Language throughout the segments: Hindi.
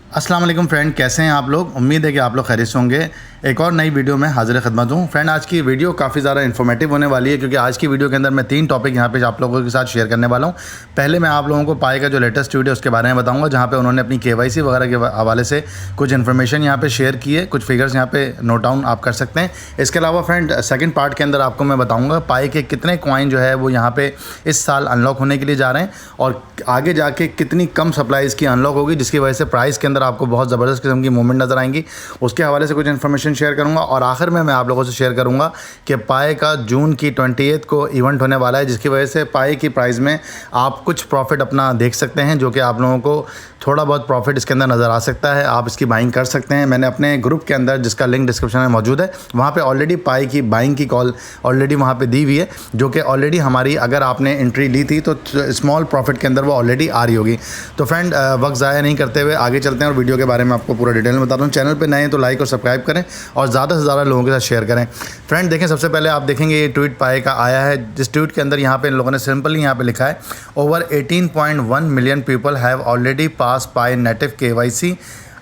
अस्सलाम वालेकुम फ्रेंड, कैसे हैं आप लोग। उम्मीद है कि आप लोग खैरियत से होंगे। एक और नई वीडियो में हाजिर खिदमत हूँ। फ्रेंड, आज की वीडियो काफ़ी ज़्यादा इन्फॉर्मेटिव होने वाली है, क्योंकि आज की वीडियो के अंदर मैं 3 टॉपिक यहाँ पे आप लोगों के साथ शेयर करने वाला हूँ। पहले मैं आप लोगों को पाई का जो लेटेस्ट वीडियो उसके बारे में बताऊँगा, जहाँ पे उन्होंने अपनी KYC वगैरह के हवाले से कुछ इन्फॉर्मेशन यहाँ पे शेयर की है। कुछ फिगर्स यहाँ पे नोट डाउन आप कर सकते हैं। इसके अलावा फ्रेंड, सेकंड पार्ट के अंदर आपको मैं बताऊँगा पाई के कितने कॉइन जो है वो यहाँ पे इस साल अनलॉक होने के लिए जा रहे हैं, और आगे जाके कितनी कम सप्लाई इसकी अनलॉक होगी, जिसकी वजह से प्राइस के अंदर आपको बहुत ज़बरदस्त किस्म की मूवमेंट नज़र आएंगी। उसके हवाले से कुछ इन्फॉर्मेशन शेयर करूंगा, और आखिर में मैं आप लोगों से शेयर करूंगा कि पाई का जून की 28 को इवेंट होने वाला है, जिसकी वजह से पाई की प्राइस में आप कुछ प्रॉफिट अपना देख सकते हैं, जो कि आप लोगों को थोड़ा बहुत प्रॉफिट इसके अंदर नज़र आ सकता है। आप इसकी बाइंग कर सकते हैं। मैंने अपने ग्रुप के अंदर, जिसका लिंक डिस्क्रिप्शन में मौजूद है, वहाँ पे ऑलरेडी पाई की बाइंग की कॉल ऑलरेडी वहाँ पे दी हुई है, जो कि ऑलरेडी हमारी, अगर आपने एंट्री ली थी तो स्मॉल प्रॉफिट के अंदर वो ऑलरेडी आ रही होगी। तो फ्रेंड, वक्त ज़ाया नहीं करते हुए आगे चलते हैं और वीडियो के बारे में आपको पूरा डिटेल में बताता हूँ। चैनल पे नए हैं तो लाइक और सब्सक्राइब करें और ज़्यादा से ज़्यादा लोगों के साथ शेयर करें। फ्रेंड देखें, सबसे पहले आप देखेंगे ये ट्वीट पाई का आया है, जिस ट्वीट के अंदर यहाँ पे इन लोगों ने सिंपली यहाँ पे लिखा है, over 18.1 million people have already pass pi native KYC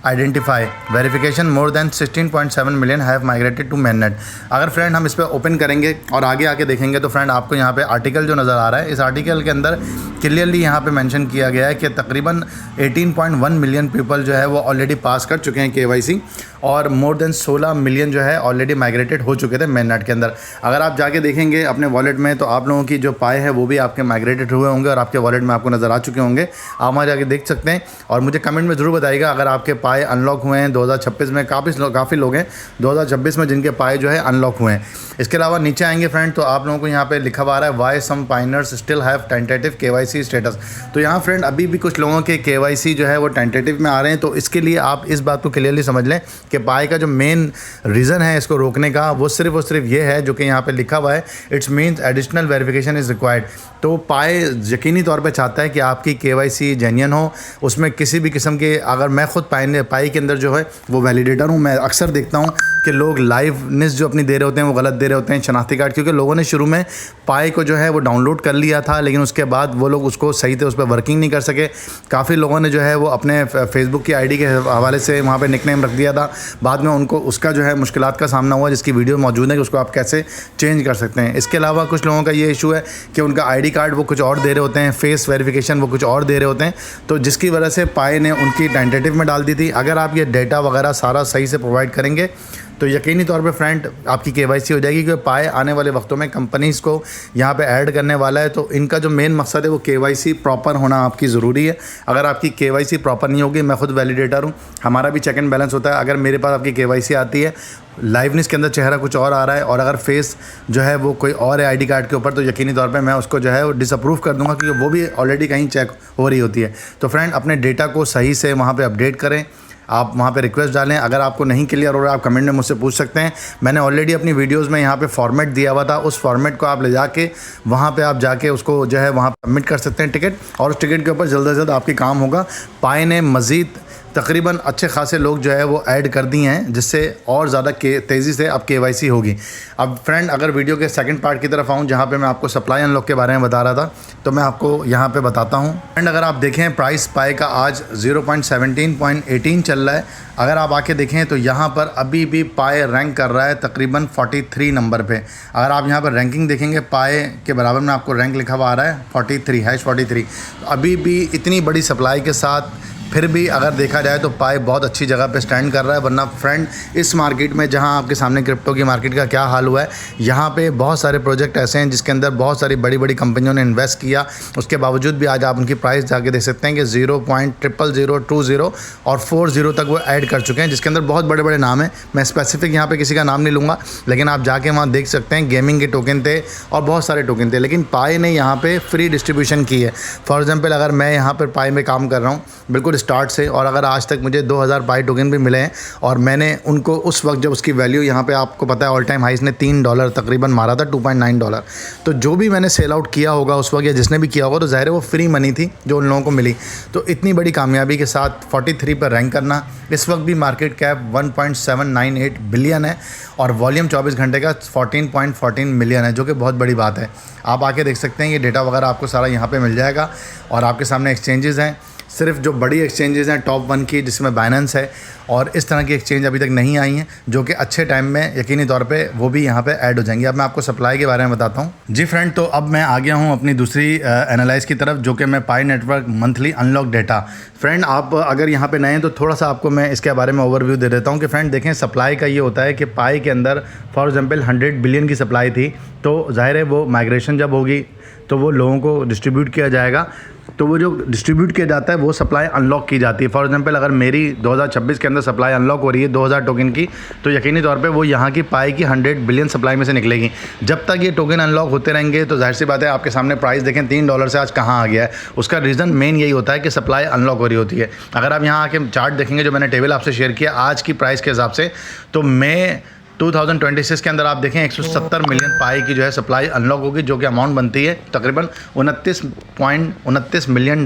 identify verification, more than 16.7 million have migrated to mainnet. अगर फ्रेंड हम इस पर ओपन करेंगे और आगे आके देखेंगे तो फ्रेंड आपको यहाँ पे आर्टिकल जो नज़र आ रहा है, इस आर्टिकल के अंदर क्लियरली यहाँ पे मेंशन किया गया है कि तकरीबन 18.1 मिलियन पीपल जो है वो ऑलरेडी पास कर चुके हैं KYC, और मोर देन 16 मिलियन जो है ऑलरेडी माइग्रेटेड हो चुके थे मेननेट के अंदर। अगर आप जाके देखेंगे अपने वॉलेट में तो आप लोगों की जो पाई है वो भी आपके माइग्रेटेड हुए होंगे और आपके वॉलेट में आपको नज़र आ चुके होंगे। आप वहाँ जाके देख सकते हैं, और मुझे कमेंट में ज़रूर बताइएगा अगर आपके पाई अनलॉक हुए हैं 2026 में। काफ़ी लोग हैं 2026 में जिनके पाई जो है अनलॉक हुए हैं। इसके अलावा नीचे आएंगे फ्रेंड तो आप लोगों को यहाँ पे लिखा हुआ आ रहा है, why some pioneers still have tentative KYC status. तो यहाँ फ्रेंड अभी भी कुछ लोगों के KYC जो है वो टेंटेटिव में आ रहे हैं। तो इसके लिए आप इस बात को क्लियरली समझ लें कि पाई का जो मेन रीज़न है इसको रोकने का, वो सिर्फ ये है जो कि यहाँ पे लिखा हुआ है, it's means additional verification is required. तो पाई यकीनी तौर पे चाहता है कि आपकी KYC जेन्युइन हो, उसमें किसी भी किस्म के, अगर मैं खुद पाई के अंदर जो है वो वैलिडेटर हूँ, मैं अक्सर देखता हूँ कि लोग लाइवनेस जो अपनी दे रहे होते हैं वो गलत दे रहे होते हैं, शनाख्ती कार्ड, क्योंकि लोगों ने शुरू में पाई को जो है वो डाउनलोड कर लिया था, लेकिन उसके बाद वो लोग उसको सही से उस पर वर्किंग नहीं कर सके। काफ़ी लोगों ने जो है वो अपने फेसबुक की ID के हवाले से वहाँ पे निकनेम रख दिया था, बाद में उनको उसका जो है मुश्किलात का सामना हुआ, जिसकी वीडियो मौजूद है कि उसको आप कैसे चेंज कर सकते हैं। इसके अलावा कुछ लोगों का ये इशू है कि उनका ID कार्ड वो कुछ और दे रहे होते हैं, फेस वेरिफिकेशन वो कुछ और दे रहे होते हैं, तो जिसकी वजह से पाई ने उनकी टेंटेटिव में डाल दी थी। अगर आप ये डेटा वगैरह सारा सही से प्रोवाइड करेंगे तो यकीनी तौर पे फ्रेंड आपकी KYC हो जाएगी, क्योंकि पाई आने वाले वक्तों में कंपनीज़ को यहाँ पे ऐड करने वाला है। तो इनका जो मेन मकसद है वो KYC प्रॉपर होना आपकी ज़रूरी है। अगर आपकी KYC प्रॉपर नहीं होगी, मैं खुद वैलिडेटर हूँ, हमारा भी चेक एंड बैलेंस होता है। अगर मेरे पास आपकी KYC आती है, लाइवनेस के अंदर चेहरा कुछ और आ रहा है, और अगर फेस जो है वो कोई और है ID कार्ड के ऊपर, तो यकीनी तौर पे मैं उसको जो है वो डिसअप्रूव कर दूंगा, क्योंकि वो भी ऑलरेडी कहीं चेक हो रही होती है। तो फ्रेंड अपने डेटा को सही से वहाँ पे अपडेट करें, आप वहाँ पे रिक्वेस्ट डालें। अगर आपको नहीं क्लियर हो रहा है आप कमेंट में मुझसे पूछ सकते हैं। मैंने ऑलरेडी अपनी वीडियोस में यहाँ पे फॉर्मेट दिया हुआ था, उस फॉर्मेट को आप ले जाके वहाँ पे आप जाके उसको जो है वहाँ सबमिट कर सकते हैं टिकट, और उस टिकट के ऊपर जल्द से जल्द आपकी काम होगा। पाई ने मज़ीद तकरीबन अच्छे खासे लोग जो है वो ऐड कर दिए हैं, जिससे और ज़्यादा तेज़ी से अब KYC होगी। अब फ्रेंड अगर वीडियो के सेकंड पार्ट की तरफ आऊँ, जहाँ पे मैं आपको सप्लाई अनलॉक के बारे में बता रहा था, तो मैं आपको यहाँ पे बताता हूँ। फ्रेंड अगर आप देखें प्राइस पाई का आज 0.17.18 चल रहा है। अगर आप आके देखें तो यहाँ पर अभी भी पाई रैंक कर रहा है तकरीबन 43 नंबर पे। अगर आप यहाँ पर रैंकिंग देखेंगे, पाई के बराबर में आपको रैंक लिखा हुआ आ रहा है 43 #43। अभी भी इतनी बड़ी सप्लाई के साथ फिर भी अगर देखा जाए तो पाई बहुत अच्छी जगह पे स्टैंड कर रहा है। वरना फ्रेंड इस मार्केट में, जहां आपके सामने क्रिप्टो की मार्केट का क्या हाल हुआ है, यहाँ पे बहुत सारे प्रोजेक्ट ऐसे हैं जिसके अंदर बहुत सारी बड़ी बड़ी कंपनियों ने इन्वेस्ट किया, उसके बावजूद भी आज आप उनकी प्राइस जाके देख सकते हैं कि 0.0020 और 40 तक वो ऐड कर चुके हैं, जिसके अंदर बहुत बड़े बड़े नाम हैं। मैं स्पेसिफिक यहाँ पर किसी का नाम नहीं लूँगा, लेकिन आप जाके वहाँ देख सकते हैं गेमिंग के टोकन थे और बहुत सारे टोकन थे, लेकिन पाई ने यहाँ पर फ्री डिस्ट्रीब्यूशन की है। फॉर एग्जाम्पल अगर मैं यहाँ पर पाई में काम कर रहा हूँ बिल्कुल स्टार्ट से, और अगर आज तक मुझे 2000 पाई टोकन भी मिले हैं, और मैंने उनको उस वक्त जब उसकी वैल्यू यहाँ पे आपको पता है ऑल टाइम हाई ने $3 तकरीबन मारा था, $2.9। तो जो भी मैंने सेल आउट किया होगा उस वक्त, या जिसने भी किया होगा, तो ज़ाहिर है वो फ्री मनी थी जो उन लोगों को मिली। तो इतनी बड़ी कामयाबी के साथ 43 पर रैंक करना, इस वक्त भी मार्केट कैप 1.798 बिलियन है और वॉल्यूम 24 घंटे का 14.14 मिलियन है, जो कि बहुत बड़ी बात है। आप आके देख सकते हैं, ये डेटा वगैरह आपको सारा यहाँ पे मिल जाएगा, और आपके सामने एक्सचेंजेस हैं। सिर्फ जो बड़ी एक्सचेंजेस हैं टॉप 1 की, जिसमें बाइनेंस है, और इस तरह की एक्सचेंज अभी तक नहीं आई हैं, जो कि अच्छे टाइम में यकीनी तौर पे वो भी यहाँ पे ऐड हो जाएंगी। अब मैं आपको सप्लाई के बारे में बताता हूँ जी फ्रेंड। तो अब मैं आ गया हूँ अपनी दूसरी एनालाइज की तरफ, जो कि मैं pi network monthly unlock data. Friend आप अगर यहाँ पे नए हैं तो थोड़ा सा आपको मैं इसके बारे में ओवरव्यू दे देता हूँ कि फ्रेंड देखें, सप्लाई का ये होता है कि पाई के अंदर फॉर एग्जांपल 100 बिलियन की सप्लाई थी, तो जाहिर है वो माइग्रेशन जब होगी तो वो लोगों को डिस्ट्रीब्यूट किया जाएगा, तो वो जो डिस्ट्रीब्यूट किया जाता है वो सप्लाई अनलॉक की जाती है। फॉर एग्जांपल अगर मेरी 2026 के अंदर सप्लाई अनलॉक हो रही है 2000 टोकन की, तो यकीनी तौर पे वो यहाँ की पाई की 100 बिलियन सप्लाई में से निकलेगी। जब तक ये टोकन अनलॉक होते रहेंगे तो जाहिर सी बात है आपके सामने प्राइस देखें $3 से आज कहाँ आ गया है। उसका रीज़न मेन यही होता है कि सप्लाई अनलॉक हो रही होती है। अगर आप यहाँ आके चार्ट देखेंगे, जो मैंने टेबल आपसे शेयर किया आज की प्राइस के हिसाब से, तो मैं 2026 के अंदर आप देखें 170 मिलियन पाई की जो है सप्लाई अनलॉक होगी, जो कि अमाउंट बनती है तकरीबन $29.29 मिलियन।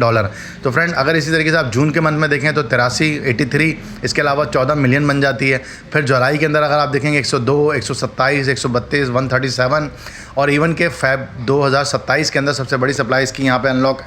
तो फ्रेंड अगर इसी तरीके से आप जून के मंथ में देखें तो 83, इसके अलावा 14 मिलियन बन जाती है। फिर जुलाई के अंदर अगर आप देखेंगे 102, 127, 132, 137, और इवन के फेब 2027 के अंदर सबसे बड़ी सप्लाई इसकी यहाँ पे अनलॉक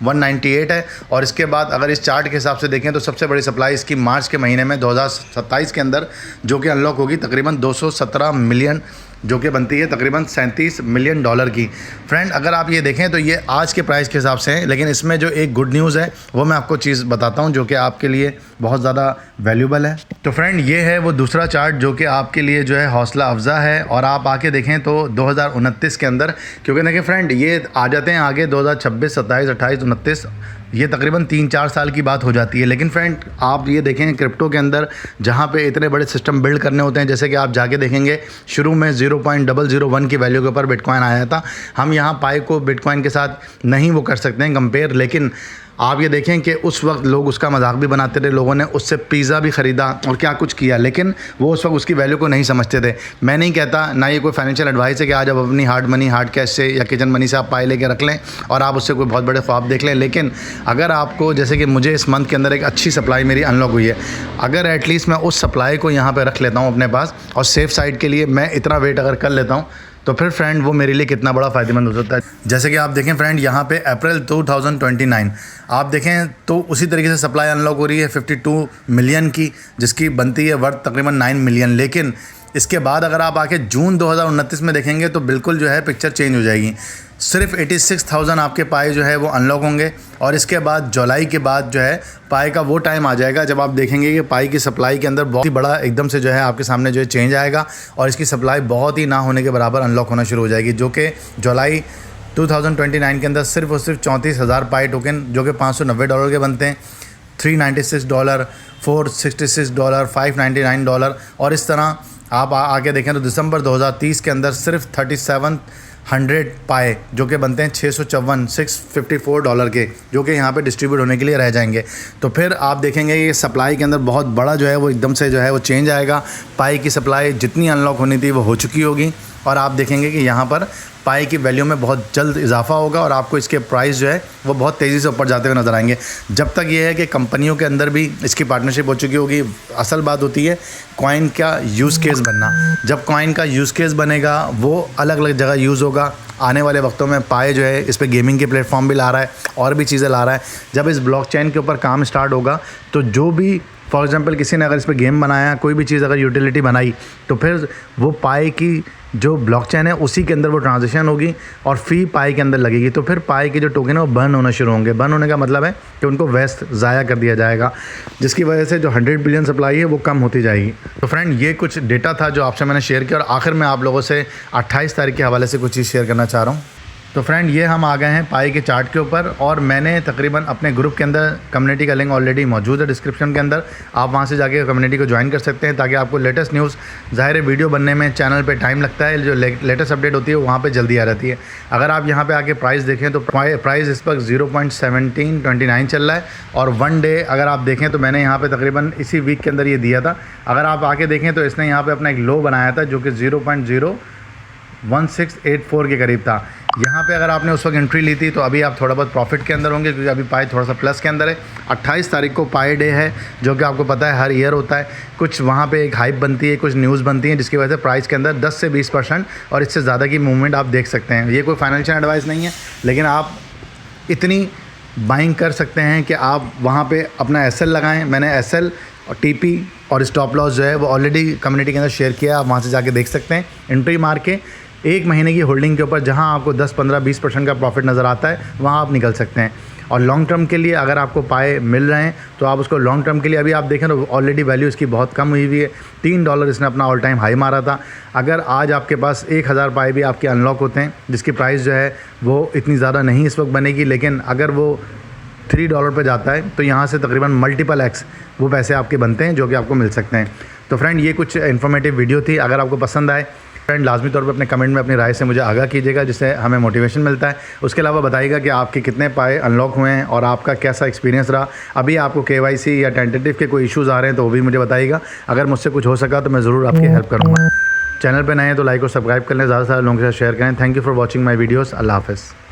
198 है। और इसके बाद अगर इस चार्ट के हिसाब से देखें तो सबसे बड़ी सप्लाई इसकी मार्च के महीने में 2027 के अंदर जो कि अनलॉक होगी तकरीबन 217 मिलियन, जो कि बनती है तकरीबन $37 मिलियन की। फ्रेंड अगर आप ये देखें तो ये आज के प्राइस के हिसाब से है, लेकिन इसमें जो एक गुड न्यूज़ है वो मैं आपको चीज़ बताता हूँ जो कि आपके लिए बहुत ज़्यादा वैल्यूबल है। तो फ्रेंड ये है वो दूसरा चार्ट जो कि आपके लिए जो है हौसला अफजा है। और आप आके देखें तो 2029 के अंदर, क्योंकि देखें फ्रेंड ये आ जाते हैं आगे 2026, 27, 28, 29, ये तकरीबन 3-4 साल की बात हो जाती है। लेकिन फ्रेंड आप ये देखें क्रिप्टो के अंदर जहाँ पे इतने बड़े सिस्टम बिल्ड करने होते हैं, जैसे कि आप जाके देखेंगे शुरू में 0.001 की वैल्यू के ऊपर बिटकॉइन आया था। हम यहाँ पाई को बिटकॉइन के साथ नहीं वो कर सकते हैं कंपेयर, लेकिन आप ये देखें कि उस वक्त लोग उसका मजाक भी बनाते थे, लोगों ने उससे पिज़्ज़ा भी ख़रीदा और क्या कुछ किया, लेकिन वो उस वक्त उसकी वैल्यू को नहीं समझते थे। मैं नहीं कहता, ना ये कोई फाइनेंशियल एडवाइस है कि आज आप अपनी हार्ड मनी, हार्ड कैश से या किचन मनी से आप पाई लेके रख लें और आप उससे कोई बहुत बड़े ख्वाब देख लें। लेकिन अगर आपको, जैसे कि मुझे इस मंथ के अंदर एक अच्छी सप्लाई मेरी अनलॉक हुई है, अगर एटलीस्ट मैं उस सप्लाई को यहाँ पर रख लेता हूँ अपने पास और सेफ़ साइड के लिए मैं इतना वेट अगर कर लेता हूँ, तो फिर फ्रेंड वो मेरे लिए कितना बड़ा फ़ायदेमंद हो सकता है। जैसे कि आप देखें फ्रेंड यहाँ पे अप्रैल 2029 आप देखें तो उसी तरीके से सप्लाई अनलॉक हो रही है 52 मिलियन की, जिसकी बनती है वर्थ तकरीबन 9 मिलियन। लेकिन इसके बाद अगर आप आके जून 2029 में देखेंगे तो बिल्कुल जो है पिक्चर चेंज हो जाएगी। सिर्फ 86,000 आपके पाए जो है वो अनलॉक होंगे। और इसके बाद जुलाई के बाद जो है पाई का वो टाइम आ जाएगा जब आप देखेंगे कि पाई की सप्लाई के अंदर बहुत ही बड़ा एकदम से जो है आपके सामने जो है चेंज आएगा और इसकी सप्लाई बहुत ही ना होने के बराबर अनलॉक होना शुरू हो जाएगी, जो कि जुलाई 2029 के अंदर सिर्फ और सिर्फ 34,000 पाई टोकन जो कि $590 के बनते हैं, $396, $466, $599, और इस तरह आप आके देखें तो दिसंबर 2030 के अंदर सिर्फ 3700 पाए जो कि बनते हैं $654 के, जो कि यहाँ पे डिस्ट्रीब्यूट होने के लिए रह जाएंगे। तो फिर आप देखेंगे कि सप्लाई के अंदर बहुत बड़ा जो है वो एकदम से जो है वो चेंज आएगा। पाई की सप्लाई जितनी अनलॉक होनी थी वो हो चुकी होगी और आप देखेंगे कि यहाँ पर पाई की वैल्यू में बहुत जल्द इजाफा होगा और आपको इसके प्राइस जो है वो बहुत तेज़ी से ऊपर जाते हुए नज़र आएंगे। जब तक ये है कि कंपनियों के अंदर भी इसकी पार्टनरशिप हो चुकी होगी। असल बात होती है कॉइन का यूज़ केस बनना। जब कॉइन का यूज़ केस बनेगा वो अलग अलग जगह यूज़ होगा। आने वाले वक्तों में पाई जो है इस पर गेमिंग के प्लेटफॉर्म भी ला रहा है और भी चीज़ें ला रहा है। जब इस ब्लॉकचेन के ऊपर काम स्टार्ट होगा तो जो भी फॉर एग्जांपल किसी ने अगर इस पर गेम बनाया, कोई भी चीज़ अगर यूटिलिटी बनाई, तो फिर वो पाई की जो ब्लॉकचेन है उसी के अंदर वो ट्रांजैक्शन होगी और फ़ी पाई के अंदर लगेगी। तो फिर पाई के जो टोकन है वो बर्न होना शुरू होंगे। बर्न होने का मतलब है कि उनको वेस्ट ज़ाया कर दिया जाएगा, जिसकी वजह से जो 100 बिलियन सप्लाई है वो कम होती जाएगी। तो फ्रेंड ये कुछ डेटा था जो आपसे मैंने शेयर किया और आखिर में आप लोगों से 28 तारीख के हवाले से कुछ चीज़ शेयर करना चाह रहा हूँ। तो फ्रेंड ये हम आ गए हैं पाई के चार्ट के ऊपर और मैंने तकरीबन अपने ग्रुप के अंदर कम्युनिटी का लिंक ऑलरेडी मौजूद है डिस्क्रिप्शन के अंदर, आप वहां से जाके कम्युनिटी को ज्वाइन कर सकते हैं ताकि आपको लेटेस्ट न्यूज़, ज़ाहिर है वीडियो बनने में चैनल पे टाइम लगता है, जो लेटेस्ट अपडेट होती है वहाँ पे जल्दी आ जाती है। अगर आप यहाँ पे आके प्राइस देखें तो प्राइस इस वक्त 0.1729 चल रहा है और वन डे अगर आप देखें तो मैंने यहाँ पर तकरीबन इसी वीक के अंदर ये दिया था। अगर आप आके देखें तो इसने यहाँ पर अपना एक लो बनाया था जो कि 0.01684 के करीब था। यहाँ पे अगर आपने उस वक्त एंट्री ली थी तो अभी आप थोड़ा बहुत प्रॉफिट के अंदर होंगे क्योंकि अभी पाई थोड़ा सा प्लस के अंदर है। 28 तारीख को पाई डे है जो कि आपको पता है हर ईयर होता है। कुछ वहाँ पे एक हाइप बनती है, कुछ न्यूज़ बनती है जिसकी वजह से प्राइस के अंदर 10 से 20% और इससे ज़्यादा की मूवमेंट आप देख सकते हैं। ये कोई फाइनेंशियल एडवाइस नहीं है, लेकिन आप इतनी बाइंग कर सकते हैं कि आप वहाँ पे अपना एसएल लगाएं। मैंने एसएल और टीपी और स्टॉप लॉस जो है वो ऑलरेडी कम्युनिटी के अंदर शेयर किया है, आप वहाँ से जाके देख सकते हैं। एंट्री मार के 1 महीने की होल्डिंग के ऊपर जहाँ आपको 10, 15, 20% का प्रॉफिट नज़र आता है वहाँ आप निकल सकते हैं। और लॉन्ग टर्म के लिए अगर आपको पाए मिल रहे हैं तो आप उसको लॉन्ग टर्म के लिए, अभी आप देखें तो ऑलरेडी वैल्यू इसकी बहुत कम हुई हुई है। $3 इसने अपना ऑल टाइम हाई मारा था। अगर आज आपके पास 1000 पाए भी आपके अनलॉक होते हैं, जिसकी प्राइस जो है वो इतनी ज़्यादा नहीं इस वक्त बनेगी, लेकिन अगर वो $3 पे जाता है तो यहाँ से तकरीबन मल्टीपल एक्स वो पैसे आपके बनते हैं जो कि आपको मिल सकते हैं। तो फ्रेंड ये कुछ इन्फॉर्मेटिव वीडियो थी। अगर आपको पसंद आए फ्रेंड लाजमी तौर पे अपने कमेंट में अपनी राय से मुझे आगाह कीजिएगा, जिससे हमें मोटिवेशन मिलता है। उसके अलावा बताइएगा कि आपके कितने पाए अनलॉक हुए हैं और आपका कैसा एक्सपीरियंस रहा। अभी आपको KYC या टेंटेटिव के कोई इश्यूज़ आ रहे हैं तो वो भी मुझे बताइएगा। अगर मुझसे कुछ हो सका तो मैं ज़रूर आपकी हेल्प करूँगा। चैनल पर नए हैं तो लाइक और सब्सक्राइब कर लें, ज़्यादा से ज़्यादा लोगों के साथ शेयर करें। Thank you for watching my videos. Allah हाफ़िज़।